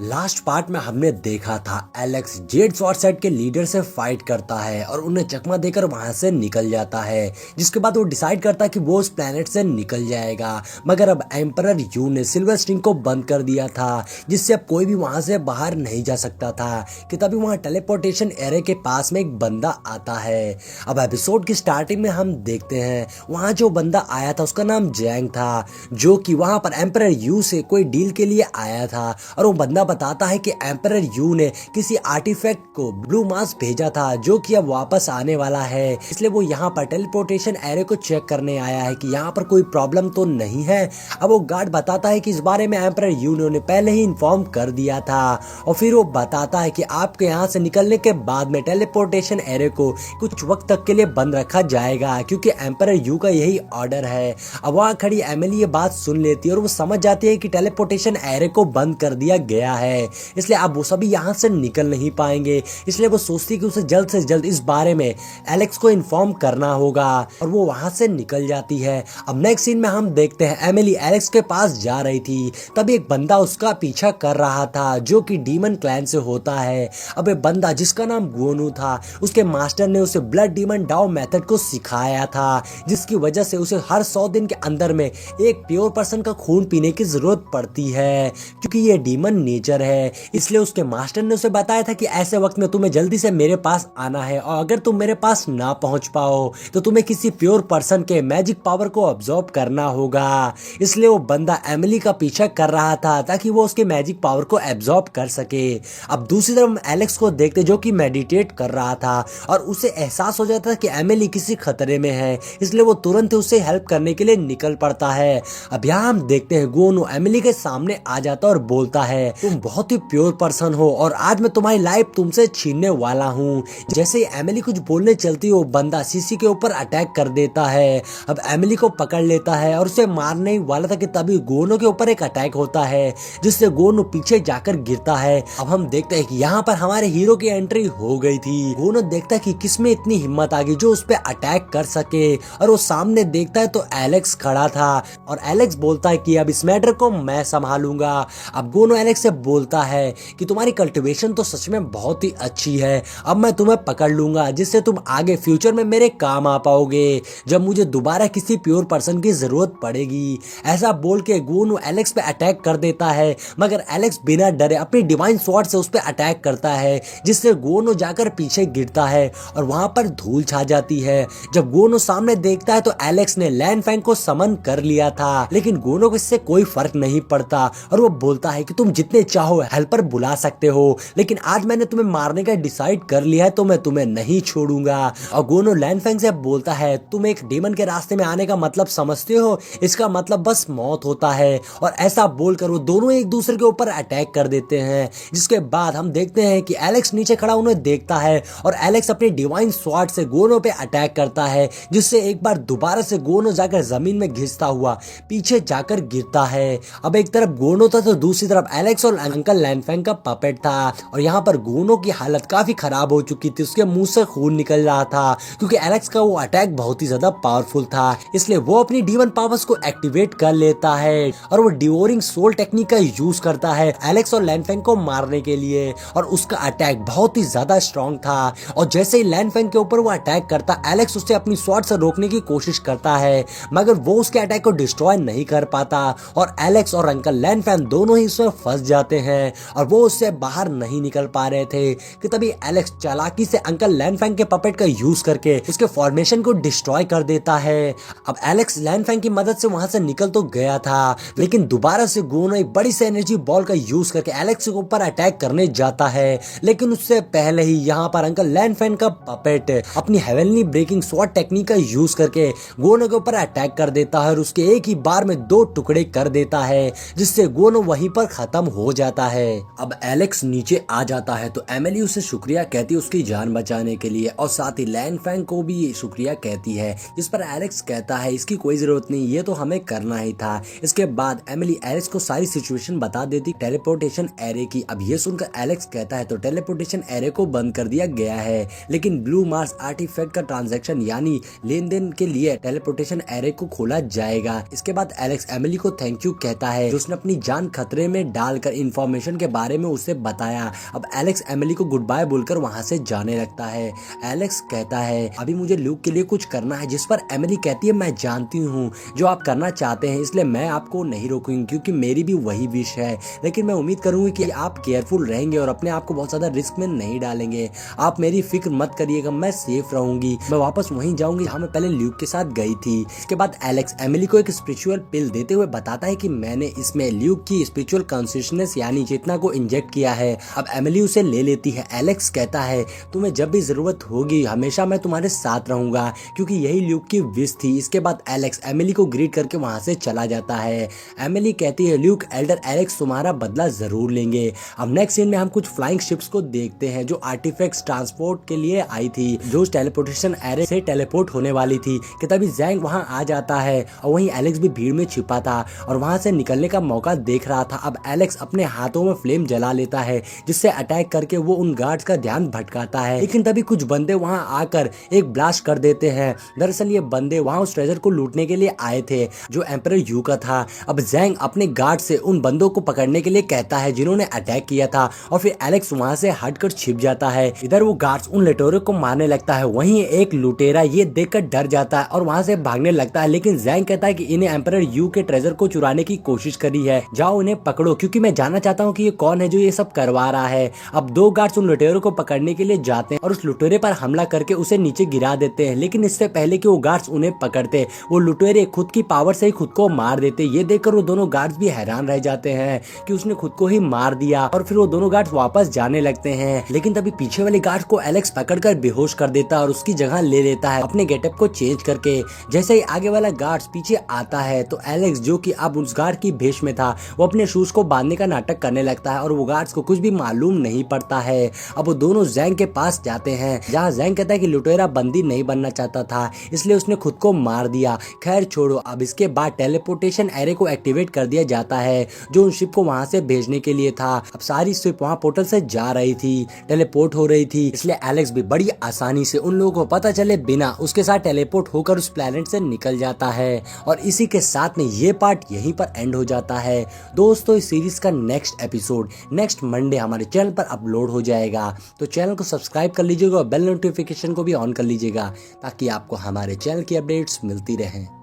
Last part में हमने देखा था एलेक्स जेड स्वॉर्ड सेट के लीडर से फाइट करता है और उन्हें चकमा देकर वहां से निकल जाता है, जिसके बाद वो डिसाइड करता है कि वो उस प्लेनेट से निकल जाएगा। मगर अब एम्परर यू ने सिल्वर स्ट्रिंग को बंद कर दिया था, जिससे अब कोई भी वहां से बाहर नहीं जा सकता था। कि तभी वहां टेलीपोर्टेशन एरे के पास में एक बंदा आता है। अब एपिसोड की स्टार्टिंग में हम देखते हैं वहां जो बंदा आया था उसका नाम जैंग था, जो कि वहां पर एम्परर यू से कोई डील के लिए आया था। और वो बंदा बताता है कि एम्परर यू ने किसी आर्टिफैक्ट को ब्लू मास भेजा था जो कि अब वापस आने वाला है, इसलिए वो यहाँ पर टेलीपोर्टेशन एरे को चेक करने आया है कि यहाँ पर कोई प्रॉब्लम तो नहीं है। अब वो गार्ड बताता है कि इस बारे में एम्परर यू ने पहले ही इन्फॉर्म कर दिया था। और फिर वो बताता है कि आपके यहाँ से निकलने के बाद में टेलीपोर्टेशन एरे को कुछ वक्त तक के लिए बंद रखा जाएगा, क्योंकि एम्परर यू का यही ऑर्डर है। अब वहाँ खड़ी एमिली ये बात सुन लेती है और वो समझ जाती है कि टेलीपोर्टेशन एरे को बंद कर दिया गया है, इसलिए अब वो सभी यहाँ से निकल नहीं पाएंगे। इसलिए वो सोचती है कि उसे जल्द से जल्द इस बारे में एलेक्स को इन्फॉर्म करना होगा और वो वहां से निकल जाती है। अब नेक्स्ट सीन में हम देखते हैं एमिली एलेक्स के पास जा रही थी, तभी एक बंदा उसका पीछा कर रहा था जो कि डीमन क्लैन से होता है। अब ये बंदा जिसका नाम गोनू था, उसके मास्टर ने उसे ब्लड डीमन डाउ मेथड को सिखाया था, जिसकी वजह से उसे हर 100 दिन के अंदर में एक प्योर पर्सन का खून पीने की जरूरत पड़ती है, क्योंकि ये डीमन नेचर है। इसलिए उसके मास्टर ने उसे बताया था कि ऐसे वक्त में तुम्हें जल्दी से मेरे पास आना है और अगर तुम मेरे पास ना पहुंच पाओ तो तुम्हें किसी प्योर पर्सन के मैजिक पावर को ऑब्जॉर्ब करना होगा। इसलिए वो बंदा एमिली का पीछा कर रहा था ताकि वो उसके मैजिक पावर को एब्जॉर्ब कर सके। अब दूसरी तरफ हम एलेक्स को देखते जो कि मेडिटेट कर रहा था और उसे एहसास हो जाता था कि एमिली किसी खतरे में है, इसलिए वो तुरंत उसे हेल्प करने के लिए निकल पड़ता है। अब यहाँ हम देखते हैं गोनू एमिली के सामने आ जाता और बोलता है, तुम बहुत ही प्योर पर्सन हो और आज मैं तुम्हारी लाइफ तुमसे छीनने वाला हूँ। जैसे ही एमिली कुछ बोलने चलती है वो बंदा सीसी के ऊपर अटैक कर देता है। अब एमिली को पकड़ लेता है और उसे मारने ही वाला था कि तभी गोनू के ऊपर एक अटैक होता है, जिससे गोनू पीछे जाकर गिरता है। अब हम देखते हैं कि यहाँ पर हमारे हीरो की एंट्री हो गई थी। गोनू देखता है कि किसमें इतनी हिम्मत आ गई जो उस पर अटैक कर सके, और वो सामने देखता है तो एलेक्स खड़ा था और एलेक्स बोलता है कि अब इस मैटर को मैं संभालूंगा। अब गोनू एलेक्स से बोलता है कि तुम्हारी कल्टीवेशन तो सच में बहुत ही अच्छी है, अब मैं तुम्हें पकड़ लूंगा जिससे तुम आगे फ्यूचर में मेरे काम आ पाओगे जब मुझे दोबारा किसी प्योर पर्सन की जरूरत पड़ेगी। ऐसा बोल के गोनू एलेक्स पे अटैक कर देता है, मगर एलेक्स बिना डरे अपनी डिवाइन स्वॉर्ड से उस पे अटैक करता है, जिससे गोनू जाकर पीछे गिरता है और वहां पर धूल छा जाती है। जब गोनू सामने देखता है तो एलेक्स ने लैन फैंग को समन कर लिया था, लेकिन गोनू को इससे कोई फर्क नहीं पड़ता और वो बोलता है कि तुम जितने चाहो हेल्पर बुला सकते हो, लेकिन आज मैंने तुम्हें मारने का डिसाइड कर लिया है तो मैं तुम्हें नहीं छोड़ूंगा। और गोनू लैन फैंग से बोलता है, तुम एक डीमन के रास्ते में आने का मतलब समझते हो, इसका मतलब बस मौत होता है। और ऐसा बोलकर वो दोनों एक दूसरे के ऊपर अटैक कर देते हैं। जिसके बाद हम देखते हैं कि एलेक्स नीचे खड़ा उन्हें देखता है और एलेक्स अपनी डिवाइन स्वॉर्ड से गोनू पे अटैक करता है, जिससे एक बार दोबारा से गोनू जाकर जमीन में घिसता हुआ पीछे जाकर गिरता है। अब एक तरफ गोनू था तो दूसरी तरफ एलेक्स और अंकल लैन फैंग का पपेट था। और यहाँ पर गोनू की हालत काफी खराब हो चुकी थी, उसके मुंह से खून निकल रहा था, क्योंकि एलेक्स का वो अटैक बहुत ही ज्यादा पावरफुल था। इसलिए वो अपनी डीमन पावर्स को एक्टिवेट कर लेता है और वो डिवोरिंग सोल टेक्निक का यूज करता है एलेक्स और लैन फैंग को मारने के लिए। और उसका अटैक बहुत ही ज्यादा स्ट्रॉन्ग था और जैसे ही लैन फैंग के ऊपर वो अटैक करता, एलेक्स उसे अपनी स्वॉर्ड से रोकने की कोशिश करता है, मगर वो उसके अटैक को डिस्ट्रॉय नहीं कर पाता और एलेक्स और अंकल लैन फैंग दोनों ही उसमें फंस जाते हैं और वो उससे बाहर नहीं निकल पा रहे थे। कि तभी एलेक्स चालाकी से अंकल लैन फैंग के पपेट का यूज करके उसके फॉर्मेशन को डिस्ट्रॉय कर देता है। अब एलेक्स लैन फैंग की मदद से वहां से निकल तो गया था, लेकिन दोबारा से गोनू एक बड़ी सी एनर्जी बॉल का यूज करके एलेक्स के ऊपर अटैक करने जाता है, लेकिन उससे पहले ही यहाँ पर अंकल लैन फैंग का पपेट अपनी हेवनली ब्रेकिंग स्वॉर्ड टेक्निक का यूज करके गोनू के ऊपर अटैक कर देता है और उसके एक ही बार में 2 टुकड़े कर देता है, जिससे गोनू वहीं पर खत्म हो जाता है। अब एलेक्स नीचे आ जाता है तो एमिली उसे शुक्रिया कहती है उसकी जान बचाने के लिए और साथ ही लैन फैंग को भी शुक्रिया कहती है, जिस पर एलेक्स कहता है इसकी कोई जरूरत नहीं, ये तो हमें करना ही था। इसके बाद एमिली एलेक्स को सारी सिचुएशन बता देती टेलीपोर्टेशन एरे की। अब ये सुनकर एलेक्स कहता है तो टेलीपोर्टेशन एरे को बंद कर दिया गया है, लेकिन ब्लू मार्स आर्टिफैक्ट का ट्रांजैक्शन यानी लेन देन के लिए टेलीपोर्टेशन एरे को खोला जाएगा। इसके बाद एलेक्स एमिली को थैंक यू कहता है जो उसने अपनी जान खतरे में डालकर इन्फॉर्मेशन के बारे में उसे बताया। अब एलेक्स एमिली को गुड बाय बोलकर वहाँ से जाने लगता है। एलेक्स कहता है अभी मुझे ल्यूक के लिए कुछ करना है, जिस पर एमिली कहती है मैं जानती हूँ जो आप करना चाहते हैं, इसलिए मैं आपको नहीं रोकूंगी क्योंकि मेरी भी वही विश है, लेकिन मैं उम्मीद करूंगी कि आप केयरफुल रहेंगे और अपने आप को बहुत ज्यादा रिस्क में नहीं डालेंगे। आप मेरी फिक्र मत करिएगा, मैं सेफ रहूंगी, मैं वापस वहीं जाऊंगी जहाँ मैं पहले ल्यूक के साथ गई थी। इसके बाद एलेक्स एमिली को एक स्पिरिचुअल पिल देते हुए बताता है कि मैंने इसमें ल्यूक की स्पिरिचुअल कॉन्शियसनेस यानी चेतना को इंजेक्ट किया है। अब एमिली उसे ले लेती है। एलेक्स कहता है तुम्हें जब भी जरूरत होगी हमेशा मैं तुम्हारे साथ रहूंगा, क्योंकि यही ल्यूक की विश थी। इसके बाद एलेक्स एमिली को ग्रीट करके वहां से चला जाता है। एमिली कहती है ल्यूक एल्डर एलेक्स तुम्हारा बदला जरूर लेंगे। अब नेक्स्ट सीन में हम कुछ फ्लाइंग शिप्स को देखते हैं जो आर्टिफैक्ट्स ट्रांसपोर्ट के लिए आई थी, जो टेलीपोर्टेशन एरे से टेलीपोर्ट होने वाली थी कि तभी जैंग वहां आ जाता है और वहीं एलेक्स भी भीड़ में छिपा था और वहां से निकलने का मौका देख रहा था। अब एलेक्स अपने हाथों में फ्लेम जला लेता है जिससे अटैक करके वो उन गार्ड्स का ध्यान भटकाता है, लेकिन तभी कुछ बंदे वहां आकर एक ब्लास्ट कर देते हैं। दरअसल ये बंदे वहां उस ट्रेजर को लूटने के लिए आए थे जो एम्परर यू का था। अब जैंग अपने गार्ड से उन बंदों को पकड़ने के लिए कहता है जिन्होंने अटैक किया था और फिर एलेक्स वहां से हटकर छिप जाता है। इधर वो गार्ड्स उन लुटेरों को मारने लगता है, वहीं एक लुटेरा ये देखकर डर जाता है और वहां से भागने लगता है, लेकिन जैंग कहता है कि इन्हें एम्परर यू के ट्रेजर को चुराने की कोशिश करी है, जाओ इन्हें पकड़ो क्योंकि मैं जानना चाहता हूँ कि ये कौन है जो ये सब करवा रहा है। अब दो गार्ड्स उन लुटेरों को पकड़ने के लिए जाते हैं और उस लुटेरे पर हमला करके उसे नीचे गिरा देते हैं, लेकिन इससे पहले कि वो गार्ड्स उन्हें पकड़ते वो लुटेरे खुद की पावर से ही खुद को मार देते। ये देखकर वो दोनों गार्ड्स भी हैरान रह जाते हैं कि उसने खुद को ही मार दिया और फिर वो दोनों गार्ड्स वापस जाने लगते हैं, लेकिन तभी पीछे वाले गार्ड को एलेक्स पकड़कर बेहोश कर देता है और उसकी जगह ले लेता है अपने गेटअप को चेंज करके। जैसे ही आगे वाला गार्ड्स पीछे आता है तो एलेक्स जो कि अब उस गार्ड की भेष में था वो अपने शूज को बांधने का नाटक करने लगता है और वो गार्ड्स को कुछ भी मालूम नहीं पड़ता है। अब वो दोनों जैंग के पास जाते हैं जहाँ जैंग कहता है कि लुटेरा बंदी नहीं बनना चाहता था इसलिए उसने खुद को मार दिया। खैर छोड़ो, अब इसके बाद टेलीपोर्टेशन एरे को एक्टिवेट कर दिया जाता है जो उन शिप को वहां से भेजने के लिए था। अब सारी शिप वहां पोर्टल से जा रही थी, टेलीपोर्ट हो रही थी, इसलिए एलेक्स भी बड़ी आसानी से उन लोगों को पता चले बिना उसके साथ टेलीपोर्ट होकर उस प्लेनेट से निकल जाता है। और इसी के साथ में ये पार्ट यहीं पर एंड हो जाता है। दोस्तों इस सीरीज का नेक्स्ट एपिसोड नेक्स्ट मंडे हमारे चैनल पर अपलोड हो जाएगा, तो चैनल को सब्सक्राइब कर लीजिएगा और बेल नोटिफिकेशन को भी ऑन कर लीजिएगा ताकि आपको हमारे चैनल की अपडेट्स मिलती रहें।